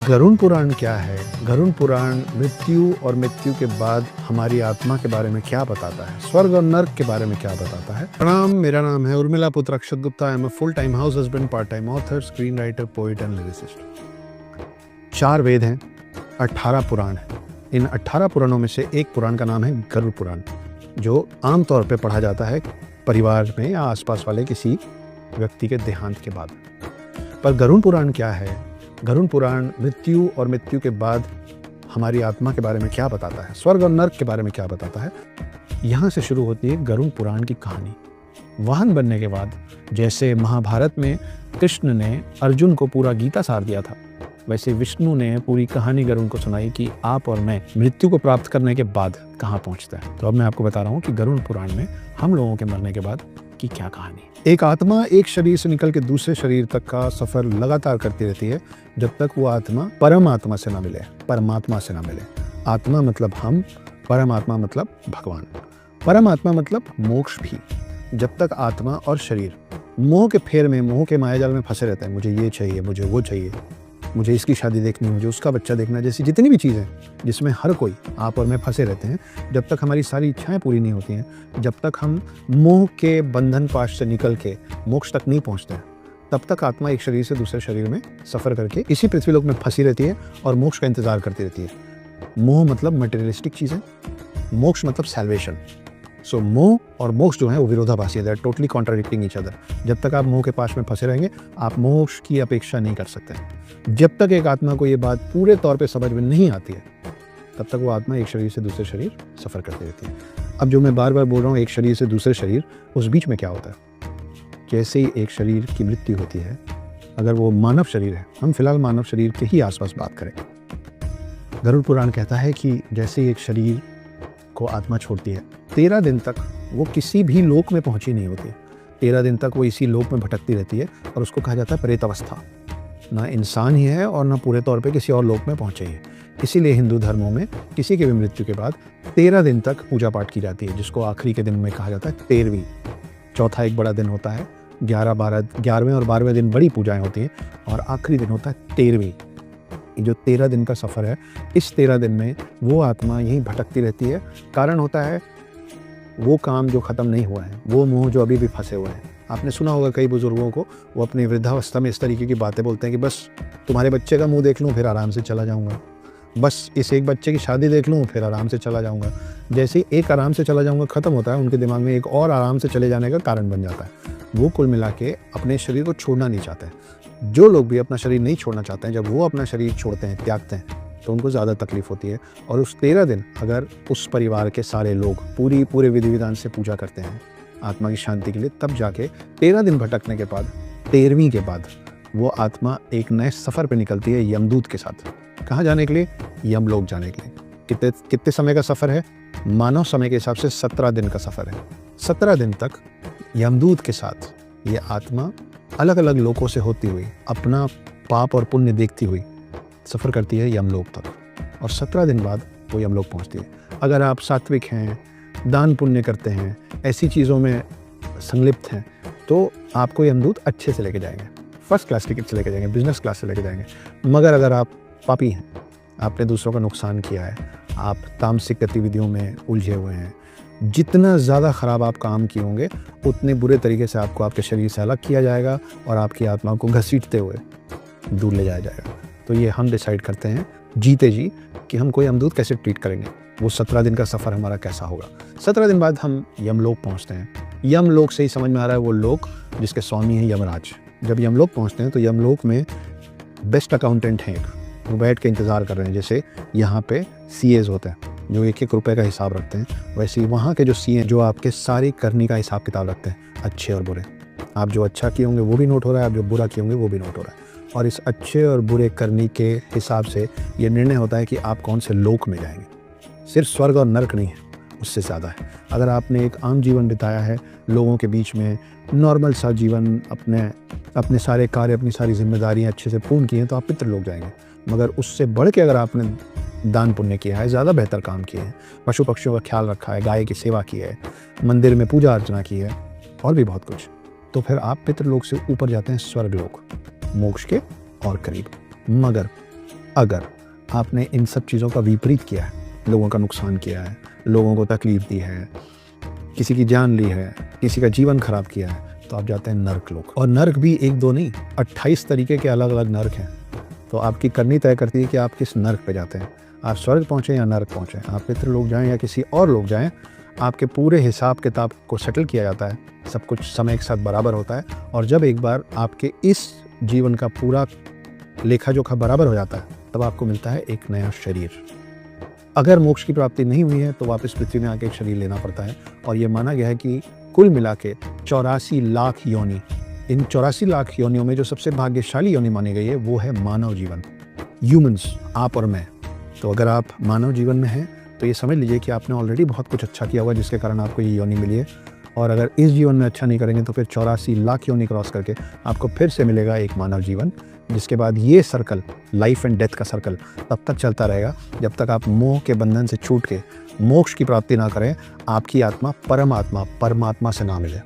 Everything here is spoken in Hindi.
गरुड़ पुराण क्या है? गरुड़ पुराण मृत्यु और मृत्यु के बाद हमारी आत्मा के बारे में क्या बताता है? स्वर्ग और नर्क के बारे में क्या बताता है? प्रणाम, मेरा नाम है उर्मिला पुत्र Akshat Gupta. I am a full time house husband, part time author, screen writer, poet and lyricist. 4 Veda हैं, 18 पुराण हैं। इन 18 पुराणों में से एक पुराण का नाम है गरुड़ पुराण, जो आमतौर पर पढ़ा जाता है परिवार में या आसपास वाले किसी व्यक्ति के देहांत के बाद। पर गरुड़ पुराण क्या है? गरुड़ पुराण मृत्यु और मृत्यु के बाद हमारी आत्मा के बारे में क्या बताता है? स्वर्ग और नर्क के बारे में क्या बताता है? यहाँ से शुरू होती है गरुड़ पुराण की कहानी। वाहन बनने के बाद जैसे महाभारत में कृष्ण ने अर्जुन को पूरा गीता सार दिया था, वैसे विष्णु ने पूरी कहानी गरुड़ को सुनाई कि आप और मैं मृत्यु को प्राप्त करने के बाद कहाँ पहुँचता है। तो अब मैं आपको बता रहा हूँ कि गरुड़ पुराण में हम लोगों के मरने के बाद की क्या कहानी। एक आत्मा एक शरीर से निकल के दूसरे शरीर तक का सफर लगातार करती रहती है जब तक वो आत्मा परमात्मा से ना मिले, परमात्मा से ना मिले। आत्मा मतलब हम, परमात्मा मतलब भगवान, परमात्मा मतलब मोक्ष भी। जब तक आत्मा और शरीर मोह के फेर में, मोह के मायाजाल में फंसे रहते हैं, मुझे ये चाहिए, मुझे वो चाहिए, मुझे इसकी शादी देखनी, मुझे उसका बच्चा देखना, जैसी जितनी भी चीज़ें जिसमें हर कोई आप और मैं फंसे रहते हैं, जब तक हमारी सारी इच्छाएं पूरी नहीं होती हैं, जब तक हम मोह के बंधन पाश से निकल के मोक्ष तक नहीं पहुंचते हैं, तब तक आत्मा एक शरीर से दूसरे शरीर में सफ़र करके इसी पृथ्वीलोक में फंसी रहती है और मोक्ष का इंतजार करती रहती है। मोह मतलब मटेरियलिस्टिक चीज़ें, मोक्ष मतलब सैल्वेशन। सो मोह और मोक्ष जो है वो विरोधाभासी है, टोटली कॉन्ट्राडिक्टिंग ईच अदर। जब तक आप मोह के पास में फंसे रहेंगे, आप मोक्ष की अपेक्षा नहीं कर सकते। जब तक एक आत्मा को ये बात पूरे तौर पे समझ में नहीं आती है, तब तक वो आत्मा एक शरीर से दूसरे शरीर सफ़र करती रहती है। अब जो मैं बार बार बोल रहा हूँ, एक शरीर से दूसरे शरीर, उस बीच में क्या होता है? जैसे ही एक शरीर की मृत्यु होती है, अगर वो मानव शरीर है, हम फिलहाल मानव शरीर के ही आसपास बात करें, गरुड़ पुराण कहता है कि जैसे ही एक शरीर को आत्मा छोड़ती है, 13 दिन तक वो किसी भी लोक में पहुंची नहीं होती। 13 दिन तक वो इसी लोक में भटकती रहती है और उसको कहा जाता है प्रेत अवस्था। ना इंसान ही है और ना पूरे तौर पे किसी और लोक में पहुंचे ही है। इसीलिए हिंदू धर्मों में किसी की भी मृत्यु के बाद 13 दिन तक पूजा पाठ की जाती है, जिसको आखिरी के दिन में कहा जाता है 13वीं। चौथा एक बड़ा दिन होता है, 11वें और 12वें दिन बड़ी पूजाएं होती हैं, और आखिरी दिन होता है 13वीं। जो 13 दिन का सफ़र है, इस 13 दिन में वो आत्मा यहीं भटकती रहती है। कारण होता है वो काम जो ख़त्म नहीं हुआ है, वो मोह जो अभी भी फंसे हुए हैं। आपने सुना होगा कई बुजुर्गों को, वो अपनी वृद्धावस्था में इस तरीके की बातें बोलते हैं कि बस तुम्हारे बच्चे का मुंह देख लूँ फिर आराम से चला जाऊँगा, बस इस एक बच्चे की शादी देख लूँ फिर आराम से चला जाऊँगा। जैसे ही एक आराम से चला जाऊँगा ख़त्म होता है, उनके दिमाग में एक और आराम से चले जाने का कारण बन जाता है। वो कुल मिला के अपने शरीर को छोड़ना नहीं चाहते हैं। जो लोग भी अपना शरीर नहीं छोड़ना चाहते हैं, जब वो अपना शरीर छोड़ते हैं, त्यागते हैं, तो उनको ज़्यादा तकलीफ होती है। और उस 13 दिन अगर उस परिवार के सारे लोग पूरे विधि विधान से पूजा करते हैं आत्मा की शांति के लिए, तब जाके 13 दिन भटकने के बाद, 13वीं के बाद वो आत्मा एक नए सफ़र पे निकलती है यमदूत के साथ। कहाँ जाने के लिए? यमलोक जाने के लिए। कितने समय का सफ़र है? मानव समय के हिसाब से 17 दिन का सफ़र है। 17 दिन तक यमदूत के साथ ये आत्मा अलग अलग लोकों से होती हुई, अपना पाप और पुण्य देखती हुई सफ़र करती है यमलोक तक, और 17 दिन बाद वो यमलोक पहुंचती है। अगर आप सात्विक हैं, दान पुण्य करते हैं, ऐसी चीज़ों में संलिप्त हैं, तो आपको यमदूत अच्छे से लेके जाएंगे, फर्स्ट क्लास टिकट से लेके जाएंगे, बिजनेस क्लास से लेके जाएंगे। मगर अगर आप पापी हैं, आपने दूसरों का नुकसान किया है, आप तामसिक गतिविधियों में उलझे हुए हैं, जितना ज़्यादा ख़राब आप काम किए होंगे, उतने बुरे तरीके से आपको आपके शरीर से अलग किया जाएगा और आपकी आत्मा को घसीटते हुए दूर ले जाया जाएगा। तो ये हम डिसाइड करते हैं जीते जी कि हम कोई यमदूत कैसे ट्रीट करेंगे, वो 17 दिन का सफ़र हमारा कैसा होगा। 17 दिन बाद हम यमलोक पहुँचते हैं। यमलोक से ही समझ में आ रहा है वो लोक जिसके स्वामी हैं यमराज। जब यमलोक पहुँचते हैं तो यमलोक में बेस्ट अकाउंटेंट हैं, वो बैठ के इंतज़ार कर रहे हैं। जैसे यहाँ पे CAs होते हैं जो 1-1 रुपये का हिसाब रखते हैं, वैसे ही वहाँ के जो CA जो आपके सारी करनी का हिसाब किताब रखते हैं, अच्छे और बुरे। आप जो अच्छा किए होंगे वो भी नोट हो रहा है, आप जो बुरा किए होंगे वो भी नोट हो रहा है। और इस अच्छे और बुरे करनी के हिसाब से ये निर्णय होता है कि आप कौन से लोक में जाएंगे। सिर्फ स्वर्ग और नर्क नहीं है, उससे ज़्यादा है। अगर आपने एक आम जीवन बिताया है, लोगों के बीच में नॉर्मल सा जीवन, अपने सारे कार्य, अपनी सारी जिम्मेदारियाँ अच्छे से पूर्ण की हैं, तो आप पितृलोक जाएंगे। मगर उससे बढ़ के अगर आपने दान पुण्य किया है, ज़्यादा बेहतर काम किए हैं, पशु पक्षियों का ख्याल रखा है, गाय की सेवा की है, मंदिर में पूजा अर्चना की है, और भी बहुत कुछ, तो फिर आप पितृलोक से ऊपर जाते हैं स्वर्गलोक, मोक्ष के और करीब। मगर अगर आपने इन सब चीज़ों का विपरीत किया है, लोगों का नुकसान किया है, लोगों को तकलीफ दी है, किसी की जान ली है, किसी का जीवन खराब किया है, तो आप जाते हैं नर्क लोक। और नर्क भी एक दो नहीं, 28 तरीके के अलग अलग नर्क हैं। तो आपकी करनी तय करती है कि आप किस नर्क पे जाते हैं, आप स्वर्ग पहुँचें या नर्क पहुँचें, आप पितृ लोग जाएँ या किसी और लोग जाएँ। आपके पूरे हिसाब किताब को सेटल किया जाता है, सब कुछ समय के साथ बराबर होता है। और जब एक बार आपके इस जीवन का पूरा लेखा जोखा बराबर हो जाता है, तब आपको मिलता है एक नया शरीर। अगर मोक्ष की प्राप्ति नहीं हुई है तो वापस पृथ्वी में आके एक शरीर लेना पड़ता है। और ये माना गया है कि कुल मिला के 84 लाख योनि, इन 84 लाख योनियों में जो सबसे भाग्यशाली योनि मानी गई है वो है मानव जीवन, ह्यूमंस, आप और मैं। तो अगर आप मानव जीवन में हैं तो ये समझ लीजिए कि आपने ऑलरेडी बहुत कुछ अच्छा किया हुआ जिसके कारण आपको ये योनि मिली है। और अगर इस जीवन में अच्छा नहीं करेंगे तो फिर 84 लाख योनि क्रॉस करके आपको फिर से मिलेगा एक मानव जीवन, जिसके बाद ये सर्कल, लाइफ एंड डेथ का सर्कल, तब तक चलता रहेगा जब तक आप मोह के बंधन से छूट के मोक्ष की प्राप्ति ना करें, आपकी आत्मा परमात्मा से ना मिले।